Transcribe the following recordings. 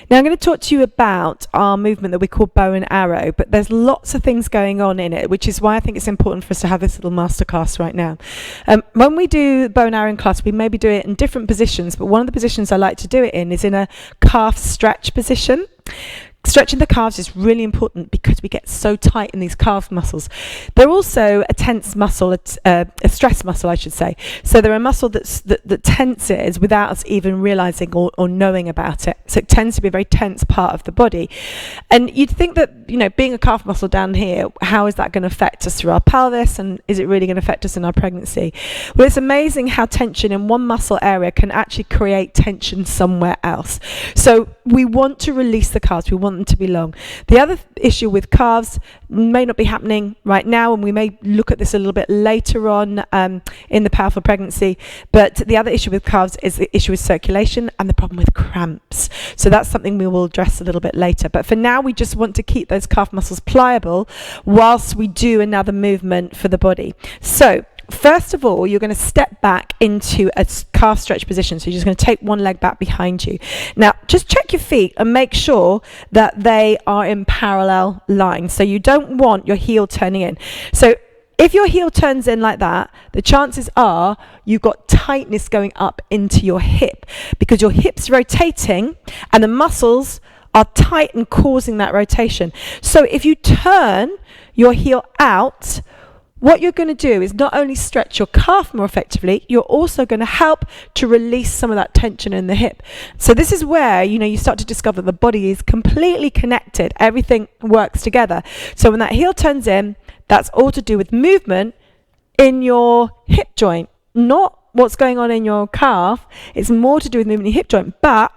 Now I'm going to talk to you about our movement that we call bow and arrow, but there's lots of things going on in it, which is why I think it's important for us to have this little masterclass right now. When we do bow and arrow in class, we maybe do it in different positions, but one of the positions I like to do it in is in a calf stretch position. Stretching the calves is really important because we get so tight in these calf muscles. They're also a tense muscle, a stress muscle, I should say. So they're a muscle that tenses without us even realizing or knowing about it. So it tends to be a very tense part of the body. And you'd think that, you know, being a calf muscle down here, how is that going to affect us through our pelvis, and is it really going to affect us in our pregnancy? Well, it's amazing how tension in one muscle area can actually create tension somewhere else. So we want to release the calves. We want them to be long. The other issue with calves may not be happening right now, and we may look at this a little bit later on in the Powerful Pregnancy, but the other issue with calves is the issue with circulation and the problem with cramps. So that's something we will address a little bit later. But for now, we just want to keep those calf muscles pliable whilst we do another movement for the body. So first of all, you're going to step back into a calf stretch position. So you're just going to take one leg back behind you. Now, just check your feet and make sure that they are in parallel lines. So you don't want your heel turning in. So if your heel turns in like that, the chances are you've got tightness going up into your hip because your hip's rotating and the muscles are tight and causing that rotation. So if you turn your heel out, what you're going to do is not only stretch your calf more effectively, you're also going to help to release some of that tension in the hip. So this is where, you know, you start to discover the body is completely connected. Everything works together. So when that heel turns in, that's all to do with movement in your hip joint, not what's going on in your calf. It's more to do with movement in your hip joint. But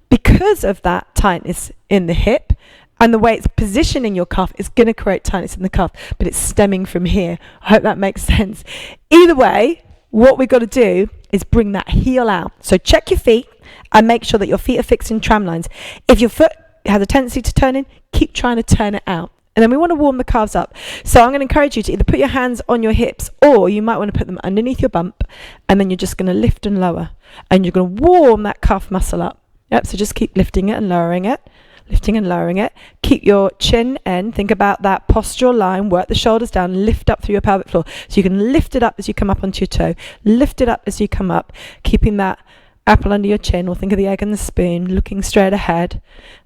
because of that tightness in the hip, and the way it's positioned in your calf is going to create tightness in the calf, but it's stemming from here. I hope that makes sense. Either way, what we've got to do is bring that heel out. So check your feet and make sure that your feet are fixed in tram lines. If your foot has a tendency to turn in, keep trying to turn it out. And then we want to warm the calves up. So I'm going to encourage you to either put your hands on your hips, or you might want to put them underneath your bump, and then you're just going to lift and lower. And you're going to warm that calf muscle up. Yep, so just keep lifting it and lowering it. Lifting and lowering it. Keep your chin in. Think about that postural line. Work the shoulders down. Lift up through your pelvic floor. So you can lift it up as you come up onto your toe. Lift it up as you come up. Keeping that apple under your chin, or think of the egg and the spoon. Looking straight ahead.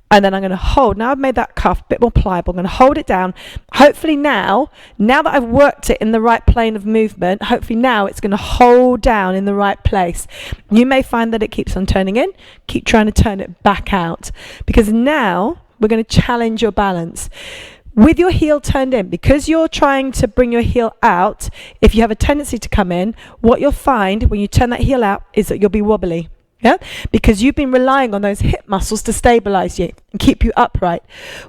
And then I'm going to hold. Now I've made that calf a bit more pliable. I'm going to hold it down. Hopefully now that I've worked it in the right plane of movement, hopefully now it's going to hold down in the right place. You may find that it keeps on turning in. Keep trying to turn it back out, because now we're going to challenge your balance. With your heel turned in, because you're trying to bring your heel out, if you have a tendency to come in, what you'll find when you turn that heel out is that you'll be wobbly. Yeah, because you've been relying on those hip muscles to stabilize you and keep you upright.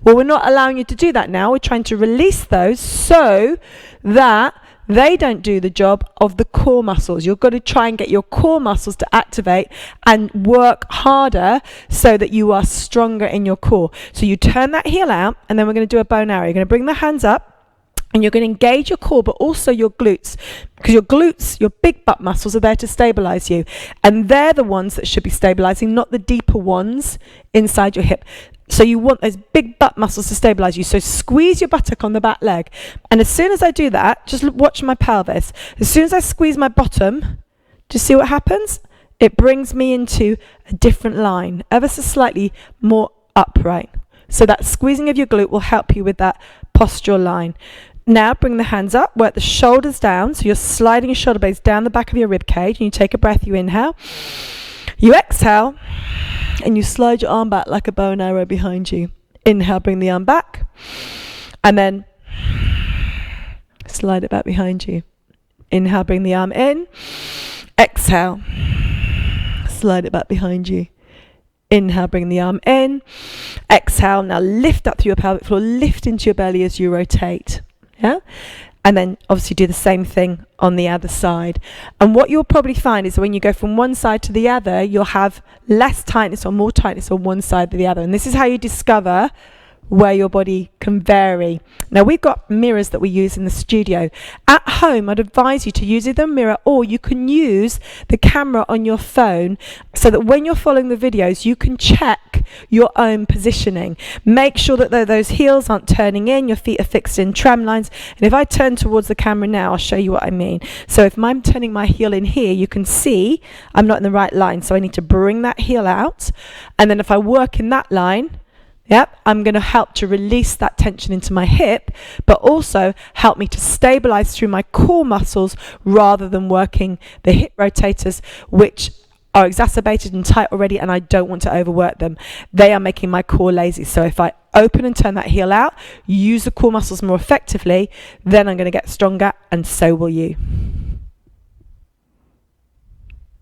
Well, we're not allowing you to do that now. We're trying to release those so that they don't do the job of the core muscles. You've got to try and get your core muscles to activate and work harder so that you are stronger in your core. So you turn that heel out, and then we're going to do a bow and arrow. You're going to bring the hands up, and you're going to engage your core, but also your glutes, because your glutes, your big butt muscles, are there to stabilize you. And they're the ones that should be stabilizing, not the deeper ones inside your hip. So you want those big butt muscles to stabilize you. So squeeze your buttock on the back leg. And as soon as I do that, just watch my pelvis. As soon as I squeeze my bottom, just see what happens? It brings me into a different line, ever so slightly more upright. So that squeezing of your glute will help you with that postural line. Now bring the hands up, work the shoulders down. So you're sliding your shoulder blades down the back of your rib cage. And you take a breath, you inhale. You exhale, and you slide your arm back like a bow and arrow behind you. Inhale, bring the arm back. And then slide it back behind you. Inhale, bring the arm in. Exhale, slide it back behind you. Inhale, bring the arm in. Exhale, now lift up through your pelvic floor. Lift into your belly as you rotate. Yeah, and then obviously do the same thing on the other side. And what you'll probably find is when you go from one side to the other, you'll have less tightness or more tightness on one side than the other. And this is how you discover where your body can vary. Now, we've got mirrors that we use in the studio. At home, I'd advise you to use either a mirror, or you can use the camera on your phone so that when you're following the videos, you can check your own positioning. Make sure that those heels aren't turning in, your feet are fixed in tram lines. And if I turn towards the camera now, I'll show you what I mean. So if I'm turning my heel in here, you can see I'm not in the right line, so I need to bring that heel out. And then if I work in that line, yep, I'm going to help to release that tension into my hip, but also help me to stabilize through my core muscles rather than working the hip rotators, which are exacerbated and tight already, and I don't want to overwork them. They are making my core lazy. So if I open and turn that heel out, use the core muscles more effectively, then I'm going to get stronger, and so will you.